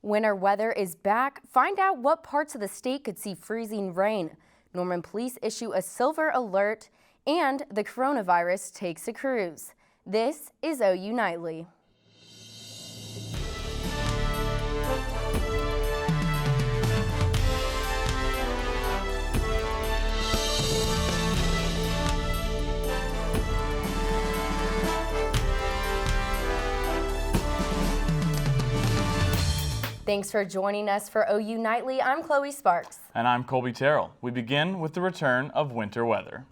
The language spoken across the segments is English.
Winter weather is back. Find out what parts of the state could see freezing rain. Norman police issue a silver alert, and the coronavirus takes a cruise. This is OU Nightly. Thanks for joining us for OU Nightly. I'm Chloe Sparks. And I'm Kolby Terrell. We begin with the return of winter weather.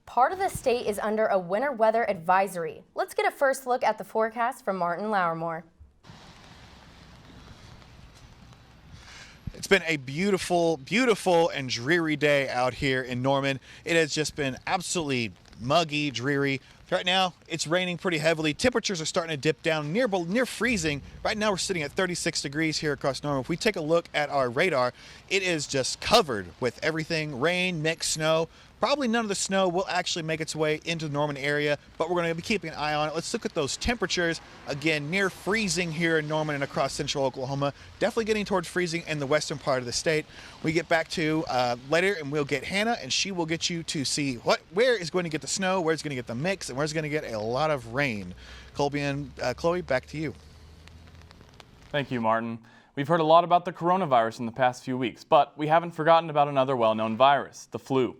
Part of the state is under a winter weather advisory. Let's get a first look at the forecast from Martin Lowrimore. It's been a beautiful, beautiful and dreary day out here in Norman. It has just been absolutely muggy, dreary. Right now, it's raining pretty heavily. Temperatures are starting to dip down near freezing. Right now, we're sitting at 36 degrees here across Norman. If we take a look at our radar, it is just covered with everything, rain, mixed snow. Probably none of the snow will actually make its way into the Norman area, but we're going to be keeping an eye on it. Let's look at those temperatures. Again, near freezing here in Norman and across central Oklahoma. Definitely getting towards freezing in the western part of the state. We get back to later, and we'll get Hannah, and she will get you to see where is going to get the snow, where's going to get the mix, and where's going to get a lot of rain. Kolby and Chloe, back to you. Thank you, Martin. We've heard a lot about the coronavirus in the past few weeks, but we haven't forgotten about another well-known virus, the flu.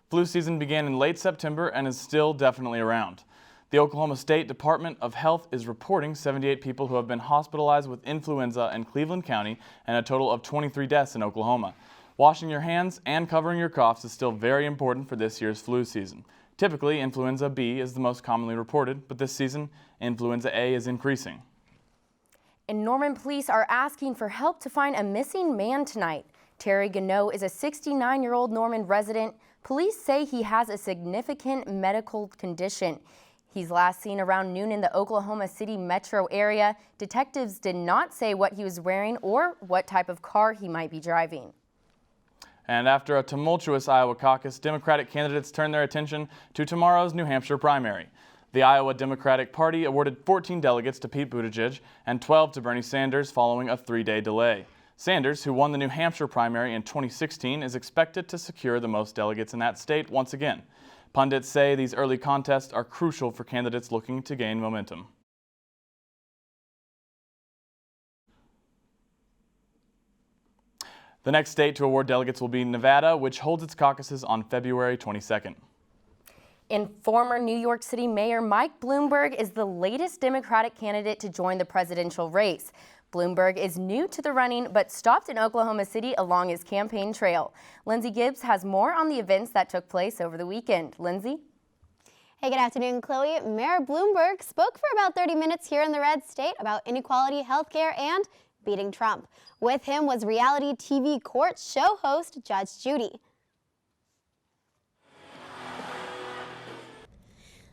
Flu season began in late September and is still definitely around. The Oklahoma State Department of Health is reporting 78 people who have been hospitalized with influenza in Cleveland County and a total of 23 deaths in Oklahoma. Washing your hands and covering your coughs is still very important for this year's flu season. Typically, influenza B is the most commonly reported, but this season, influenza A is increasing. And Norman police are asking for help to find a missing man tonight. Terry Gano is a 69-year-old Norman resident. Police say he has a significant medical condition. He's last seen around noon in the Oklahoma City metro area. Detectives did not say what he was wearing or what type of car he might be driving. And after a tumultuous Iowa caucus, Democratic candidates turned their attention to tomorrow's New Hampshire primary. The Iowa Democratic Party awarded 14 delegates to Pete Buttigieg and 12 to Bernie Sanders following a 3-day delay. Sanders, who won the New Hampshire primary in 2016, is expected to secure the most delegates in that state once again. Pundits say these early contests are crucial for candidates looking to gain momentum. The next state to award delegates will be Nevada, which holds its caucuses on February 22nd. And former New York City Mayor Mike Bloomberg is the latest Democratic candidate to join the presidential race. Bloomberg is new to the running, but stopped in Oklahoma City along his campaign trail. Lindsey Gibbs has more on the events that took place over the weekend. Lindsey? Hey, good afternoon, Chloe. Mayor Bloomberg spoke for about 30 minutes here in the red state about inequality, healthcare, and beating Trump. With him was reality TV court show host Judge Judy.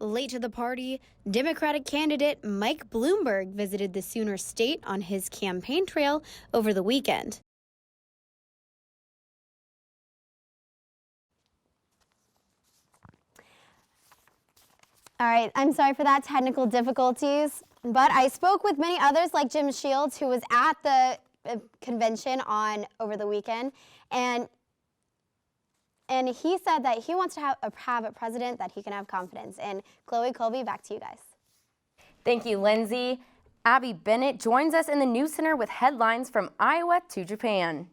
Late to the party, Democratic candidate Mike Bloomberg visited the Sooner State on his campaign trail over the weekend. All right, I'm sorry for that technical difficulties, but I spoke with many others like Jim Shields, who was at the convention over the weekend, and he said that he wants to have a president that he can have confidence in. Chloe, Kolby, back to you guys. Thank you, Lindsey. Abbi Bennett joins us in the News Center with headlines from Iowa to Japan.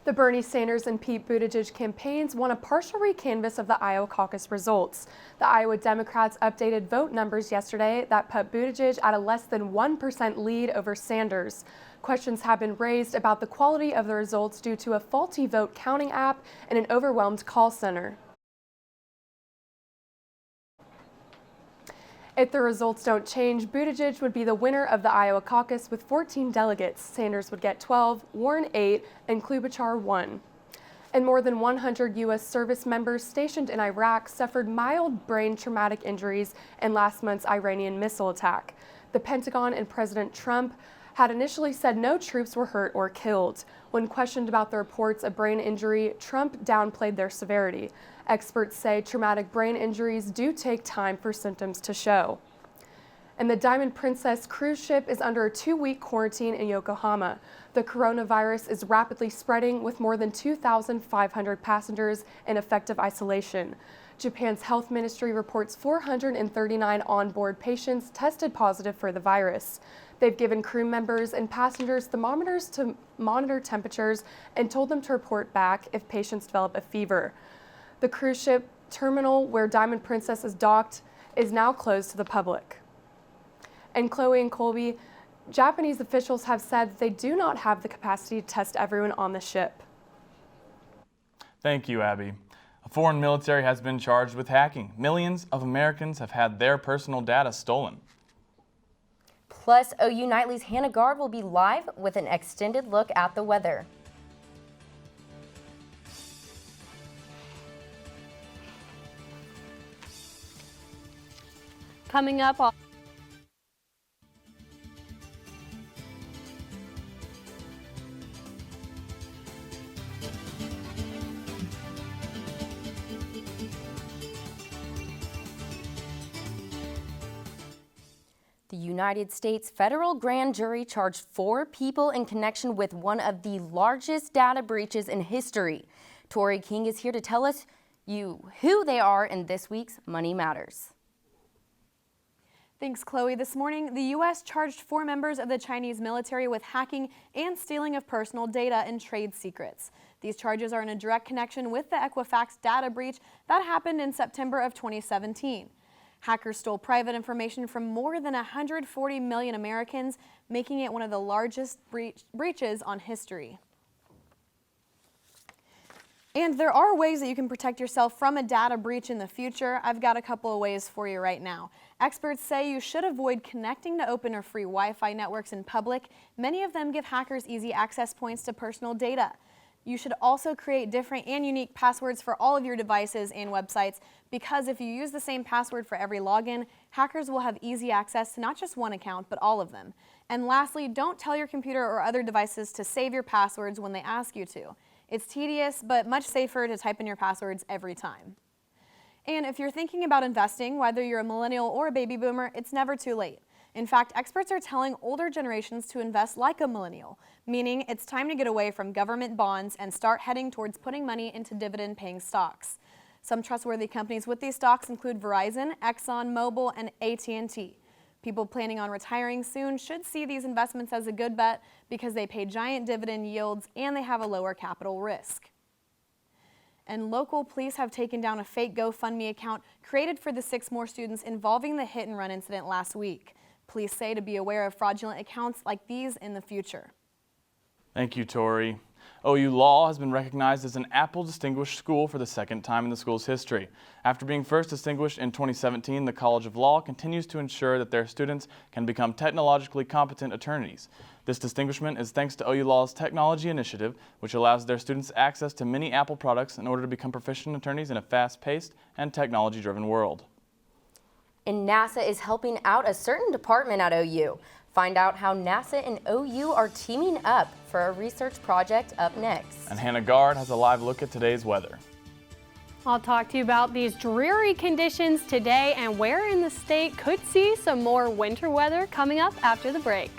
The Bernie Sanders and Pete Buttigieg campaigns won a partial recanvass of the Iowa caucus results. The Iowa Democrats updated vote numbers yesterday that put Buttigieg at a less than 1% lead over Sanders. Questions have been raised about the quality of the results due to a faulty vote counting app and an overwhelmed call center. If the results don't change, Buttigieg would be the winner of the Iowa caucus with 14 delegates. Sanders would get 12, Warren 8, and Klobuchar 1. And more than 100 U.S. service members stationed in Iraq suffered mild brain traumatic injuries in last month's Iranian missile attack. The Pentagon and President Trump had initially said no troops were hurt or killed. When questioned about the reports of brain injury, Trump downplayed their severity. Experts say traumatic brain injuries do take time for symptoms to show. And the Diamond Princess cruise ship is under a 2-week quarantine in Yokohama. The coronavirus is rapidly spreading with more than 2,500 passengers in effective isolation. Japan's health ministry reports 439 onboard patients tested positive for the virus. They've given crew members and passengers thermometers to monitor temperatures and told them to report back if patients develop a fever. The cruise ship terminal where Diamond Princess is docked is now closed to the public. And Chloe and Kolby, Japanese officials have said they do not have the capacity to test everyone on the ship. Thank you, Abby. A foreign military has been charged with hacking. Millions of Americans have had their personal data stolen. Plus, OU Nightly's Hannah Gard will be live with an extended look at the weather. Coming up on The United States federal grand jury charged 4 people in connection with one of the largest data breaches in history. Tori King is here to tell us who they are in this week's Money Matters. Thanks, Chloe. This morning, the U.S. charged 4 members of the Chinese military with hacking and stealing of personal data and trade secrets. These charges are in a direct connection with the Equifax data breach that happened in September of 2017. Hackers stole private information from more than 140 million Americans, making it one of the largest breaches on history. And there are ways that you can protect yourself from a data breach in the future. I've got a couple of ways for you right now. Experts say you should avoid connecting to open or free Wi-Fi networks in public. Many of them give hackers easy access points to personal data. You should also create different and unique passwords for all of your devices and websites, because if you use the same password for every login, hackers will have easy access to not just one account, but all of them. And lastly, don't tell your computer or other devices to save your passwords when they ask you to. It's tedious, but much safer to type in your passwords every time. And if you're thinking about investing, whether you're a millennial or a baby boomer, it's never too late. In fact, experts are telling older generations to invest like a millennial, meaning it's time to get away from government bonds and start heading towards putting money into dividend-paying stocks. Some trustworthy companies with these stocks include Verizon, Exxon, Mobil, and AT&T. People planning on retiring soon should see these investments as a good bet because they pay giant dividend yields and they have a lower capital risk. And local police have taken down a fake GoFundMe account created for the 6 more students involving the hit-and-run incident last week. Police say to be aware of fraudulent accounts like these in the future. Thank you, Tori. OU Law has been recognized as an Apple Distinguished School for the 2nd time in the school's history. After being first distinguished in 2017, the College of Law continues to ensure that their students can become technologically competent attorneys. This distinguishment is thanks to OU Law's technology initiative, which allows their students access to many Apple products in order to become proficient attorneys in a fast-paced and technology-driven world. And NASA is helping out a certain department at OU. Find out how NASA and OU are teaming up for a research project up next. And Hannah Gard has a live look at today's weather. I'll talk to you about these dreary conditions today and where in the state could see some more winter weather coming up after the break.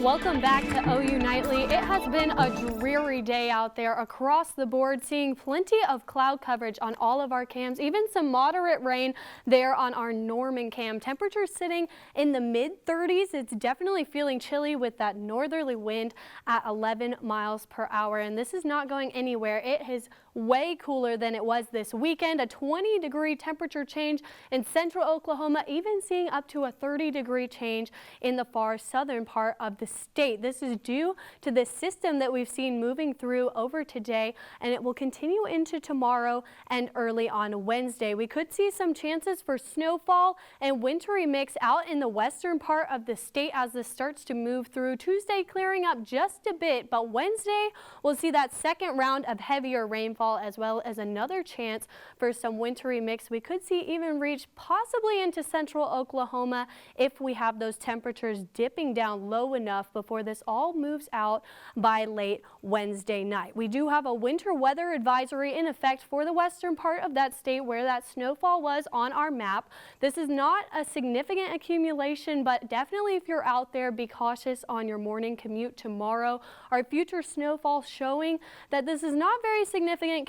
Welcome back to OU Nightly. It has been a dreary day out there across the board, seeing plenty of cloud coverage on all of our cams, even some moderate rain there on our Norman cam. Temperatures sitting in the mid-30s. It's definitely feeling chilly with that northerly wind at 11 miles per hour, and this is not going anywhere. It is way cooler than it was this weekend. A 20-degree temperature change in central Oklahoma, even seeing up to a 30-degree change in the far southern part of the state. This is due to the system that we've seen moving through over today, and it will continue into tomorrow and early on Wednesday. We could see some chances for snowfall and wintry mix out in the western part of the state as this starts to move through. Tuesday clearing up just a bit, but Wednesday we'll see that second round of heavier rainfall rainfall, as well as another chance for some wintry mix. We could see even reach possibly into central Oklahoma if we have those temperatures dipping down low enough before this all moves out by late Wednesday night. We do have a winter weather advisory in effect for the western part of that state where that snowfall was on our map. This is not a significant accumulation, but definitely if you're out there, be cautious on your morning commute tomorrow. Our future snowfall showing that this is not very significant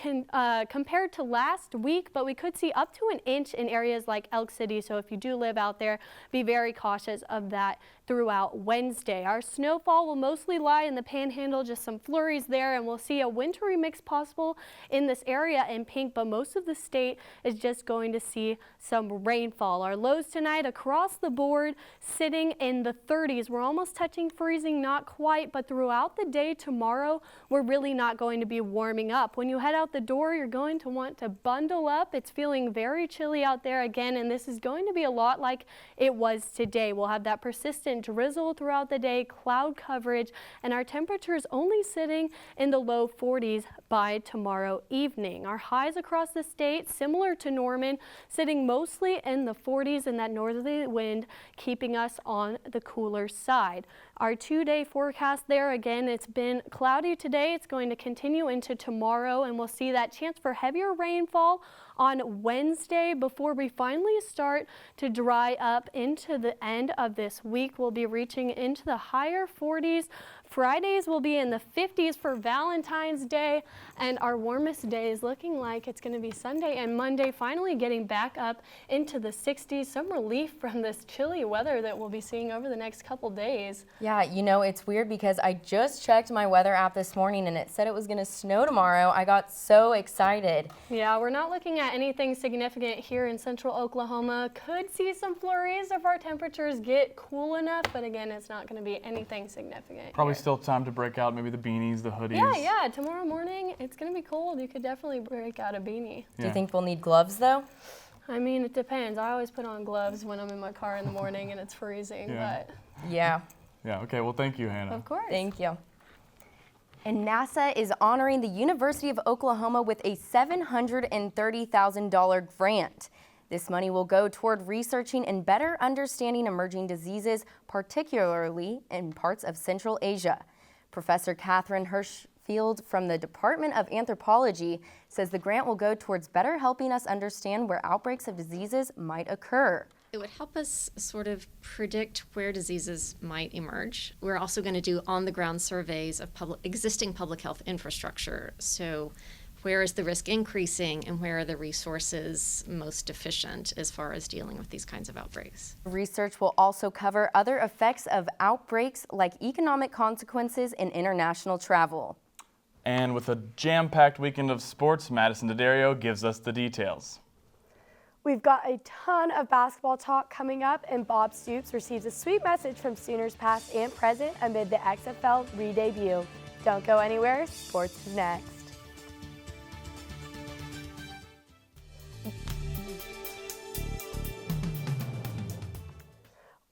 compared to last week, but we could see up to an inch in areas like Elk City. So if you do live out there, be very cautious of that throughout Wednesday. Our snowfall will mostly lie in the Panhandle, just some flurries there, and we'll see a wintry mix possible in this area in pink, but most of the state is just going to see some rainfall. Our lows tonight across the board sitting in the 30s. We're almost touching freezing, not quite, but throughout the day tomorrow, we're really not going to be warming up. When you head out the door, you're going to want to bundle up. It's feeling very chilly out there again, and this is going to be a lot like it was today. We'll have that persistent drizzle throughout the day, cloud coverage, and our temperatures only sitting in the low 40s by tomorrow evening. Our highs across the state, similar to Norman, sitting mostly in the 40s, and that northerly wind keeping us on the cooler side. Our 2-day forecast there, again, it's been cloudy today. It's going to continue into tomorrow, and we'll see that chance for heavier rainfall on Wednesday before we finally start to dry up into the end of this week. We'll be reaching into the higher 40s. Fridays will be in the 50s for Valentine's Day, and our warmest day is looking like it's going to be Sunday and Monday, finally getting back up into the 60s. Some relief from this chilly weather that we'll be seeing over the next couple days. Yeah, you know, it's weird because I just checked my weather app this morning and it said it was going to snow tomorrow. I got so excited. Yeah, we're not looking at anything significant here in central Oklahoma. Could see some flurries if our temperatures get cool enough, but again, it's not going to be anything significant. Probably still time to break out maybe the beanies, the hoodies. Yeah, tomorrow morning it's going to be cold. You could definitely break out a beanie. Do you think we'll need gloves though? I mean, it depends. I always put on gloves when I'm in my car in the morning and it's freezing, but. Yeah. Yeah, okay, well thank you, Hannah. Of course. Thank you. And NASA is honoring the University of Oklahoma with a $730,000 grant. This money will go toward researching and better understanding emerging diseases, particularly in parts of Central Asia. Professor Catherine Hirschfield from the Department of Anthropology says the grant will go towards better helping us understand where outbreaks of diseases might occur. It would help us sort of predict where diseases might emerge. We're also going to do on-the-ground surveys of existing public health infrastructure. So where is the risk increasing and where are the resources most deficient as far as dealing with these kinds of outbreaks? Research will also cover other effects of outbreaks like economic consequences and international travel. And with a jam-packed weekend of sports, Madisyn Daddario gives us the details. We've got a ton of basketball talk coming up, and Bob Stoops receives a sweet message from Sooners past and present amid the XFL re-debut. Don't go anywhere, sports is next.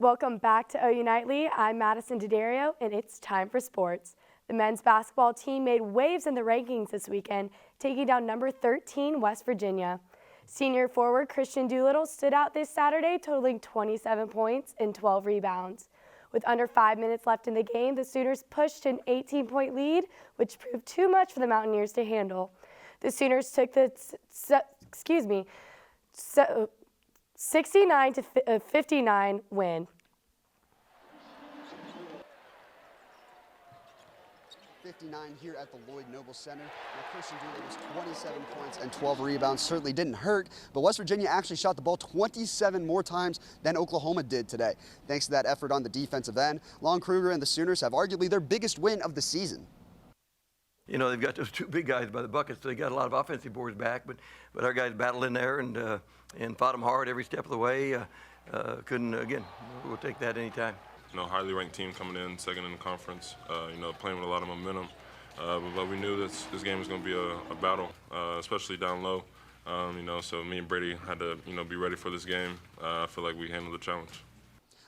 Welcome back to OU Nightly. I'm Madisyn Daddario, and it's time for sports. The men's basketball team made waves in the rankings this weekend, taking down number 13 West Virginia. Senior forward Christian Doolittle stood out this Saturday, totaling 27 points and 12 rebounds. With under 5 minutes left in the game, the Sooners pushed an 18-point lead, which proved too much for the Mountaineers to handle. The Sooners took the 69-59 win. 59 here at the Lloyd Noble Center. Now, Christian Doolittle's 27 points and 12 rebounds certainly didn't hurt, but West Virginia actually shot the ball 27 more times than Oklahoma did today. Thanks to that effort on the defensive end, Lon Kruger and the Sooners have arguably their biggest win of the season. You know, they've got those two big guys by the buckets, so they got a lot of offensive boards back, but our guys battled in there and fought them hard every step of the way. Again, we'll take that anytime. You know, highly ranked team coming in second in the conference, playing with a lot of momentum. But we knew this game was going to be a battle, especially down low. So me and Brady had to, be ready for this game. I feel like we handled the challenge.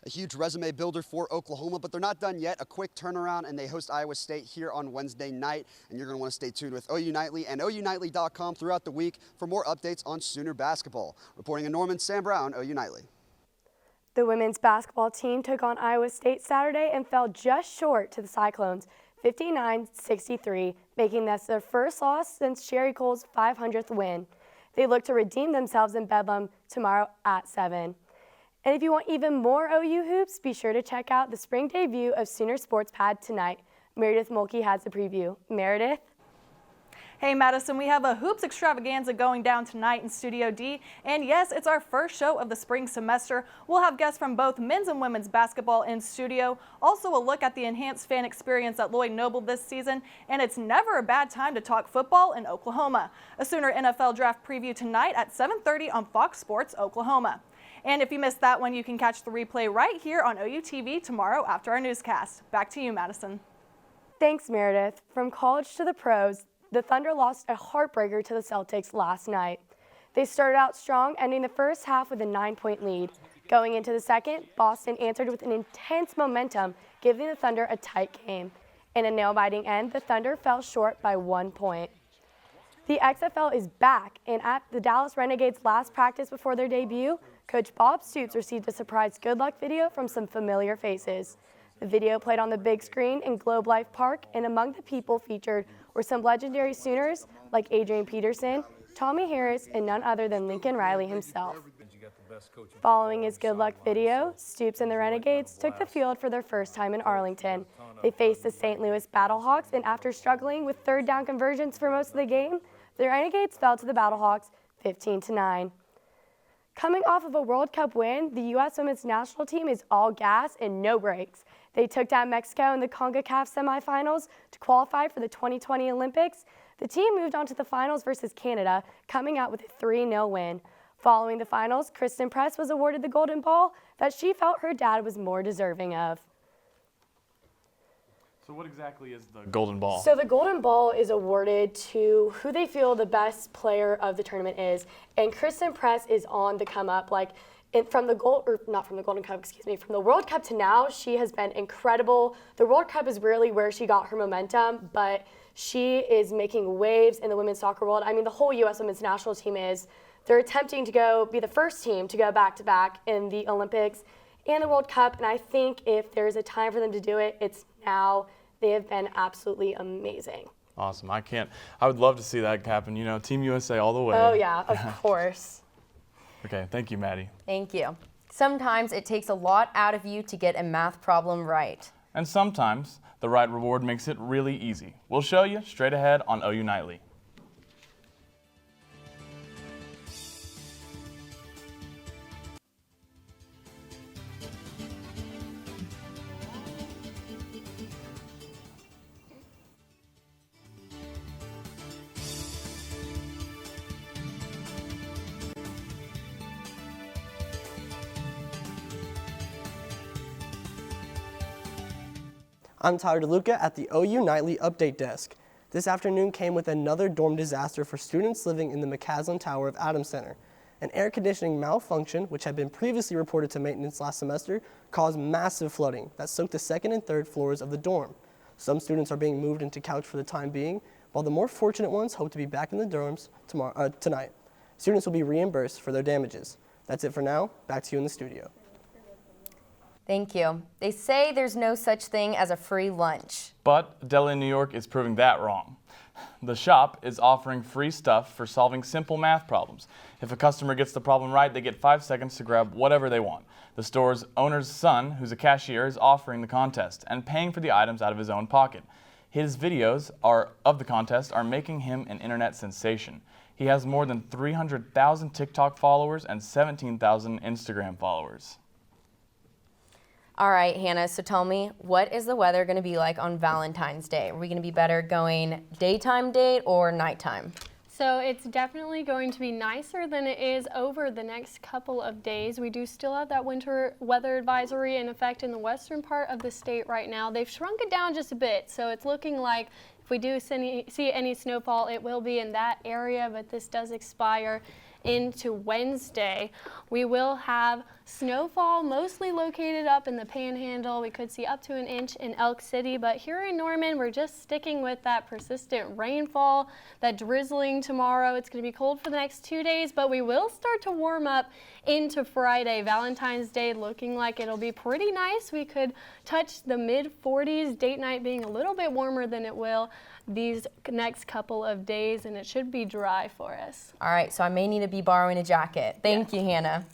a huge resume builder for Oklahoma, but they're not done yet. A quick turnaround, and they host Iowa State here on Wednesday night, and you're going to want to stay tuned with OU Nightly and OUNightly.com throughout the week for more updates on Sooner basketball. Reporting in Norman, Sam Brown, OU Nightly. The women's basketball team took on Iowa State Saturday and fell just short to the Cyclones, 59-63, making this their first loss since Sherry Cole's 500th win. They look to redeem themselves in Bedlam tomorrow at 7. And if you want even more OU hoops, be sure to check out the spring debut of Sooner Sports Pad tonight. Meridith Mulkey has the preview. Meridith? Hey Madisyn, we have a hoops extravaganza going down tonight in Studio D, and yes, it's our first show of the spring semester. We'll have guests from both men's and women's basketball in studio, also a look at the enhanced fan experience at Lloyd Noble this season, and it's never a bad time to talk football in Oklahoma. A Sooner NFL Draft preview tonight at 7:30 on Fox Sports Oklahoma. And if you missed that one, you can catch the replay right here on OU TV tomorrow after our newscast. Back to you, Madisyn. Thanks, Meridith. From college to the pros, the Thunder lost a heartbreaker to the Celtics last night. They started out strong, ending the first half with a 9-point lead. Going into the second, Boston answered with an intense momentum, giving the Thunder a tight game. In a nail-biting end, the Thunder fell short by 1 point. The XFL is back, and at the Dallas Renegades' last practice before their debut, Coach Bob Stoops received a surprise good luck video from some familiar faces. The video played on the big screen in Globe Life Park, and among the people featured were some legendary Sooners like Adrian Peterson, Tommy Harris, and none other than Lincoln Riley himself. Following his good luck video, Stoops and the Renegades took the field for their first time in Arlington. They faced the St. Louis Battlehawks, and after struggling with third down conversions for most of the game, the Renegades fell to the Battlehawks 15-9. Coming off of a World Cup win, the U.S. women's national team is all gas and no brakes. They took down Mexico in the CONCACAF semifinals to qualify for the 2020 Olympics. The team moved on to the finals versus Canada, coming out with a 3-0 win. Following the finals, Kristen Press was awarded the Golden Ball that she felt her dad was more deserving of. So what exactly is the Golden Ball? So the Golden Ball is awarded to who they feel the best player of the tournament is, and Kristen Press is on the come up. From the Golden Cup, from the World Cup to now, she has been incredible. The World Cup is really where she got her momentum, but she is making waves in the women's soccer world. I mean, the whole U.S. women's national team is. They're attempting to be the first team to go back-to-back in the Olympics and the World Cup, and I think if there's a time for them to do it, it's now. They have been absolutely amazing. Awesome. I would love to see that happen. You know, Team USA all the way. Oh, yeah, of course. Okay, thank you, Maddie. Thank you. Sometimes it takes a lot out of you to get a math problem right. And sometimes the right reward makes it really easy. We'll show you straight ahead on OU Nightly. I'm Tyler DeLuca at the OU Nightly Update Desk. This afternoon came with another dorm disaster for students living in the McCaslin Tower of Adams Center. An air conditioning malfunction, which had been previously reported to maintenance last semester, caused massive flooding that soaked the second and third floors of the dorm. Some students are being moved into couch for the time being, while the more fortunate ones hope to be back in the dorms tonight. Students will be reimbursed for their damages. That's it for now. Back to you in the studio. Thank you. They say there's no such thing as a free lunch. But Deli New York is proving that wrong. The shop is offering free stuff for solving simple math problems. If a customer gets the problem right, they get 5 seconds to grab whatever they want. The store's owner's son, who's a cashier, is offering the contest and paying for the items out of his own pocket. His videos of the contest are making him an internet sensation. He has more than 300,000 TikTok followers and 17,000 Instagram followers. All right, Hannah, so tell me, what is the weather going to be like on Valentine's Day? Are we going to be better going daytime date or nighttime? So it's definitely going to be nicer than it is over the next couple of days. We do still have that winter weather advisory in effect in the western part of the state right now. They've shrunk it down just a bit, so it's looking like if we do see any snowfall, it will be in that area, but this does expire into Wednesday. We will have snowfall mostly located up in the Panhandle. We could see up to an inch in Elk City, but here in Norman, we're just sticking with that persistent rainfall, that drizzling tomorrow. It's going to be cold for the next 2 days, but we will start to warm up into Friday. Valentine's Day looking like it'll be pretty nice. We could touch the mid-40s, date night being a little bit warmer than it will these next couple of days, and it should be dry for us. All right, so I may need to be borrowing a jacket. Thank you, Hannah.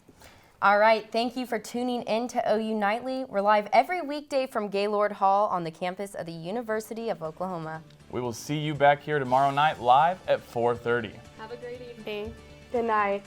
All right, thank you for tuning in to OU Nightly. We're live every weekday from Gaylord Hall on the campus of the University of Oklahoma. We will see you back here tomorrow night live at 4:30. Have a great evening. Good night.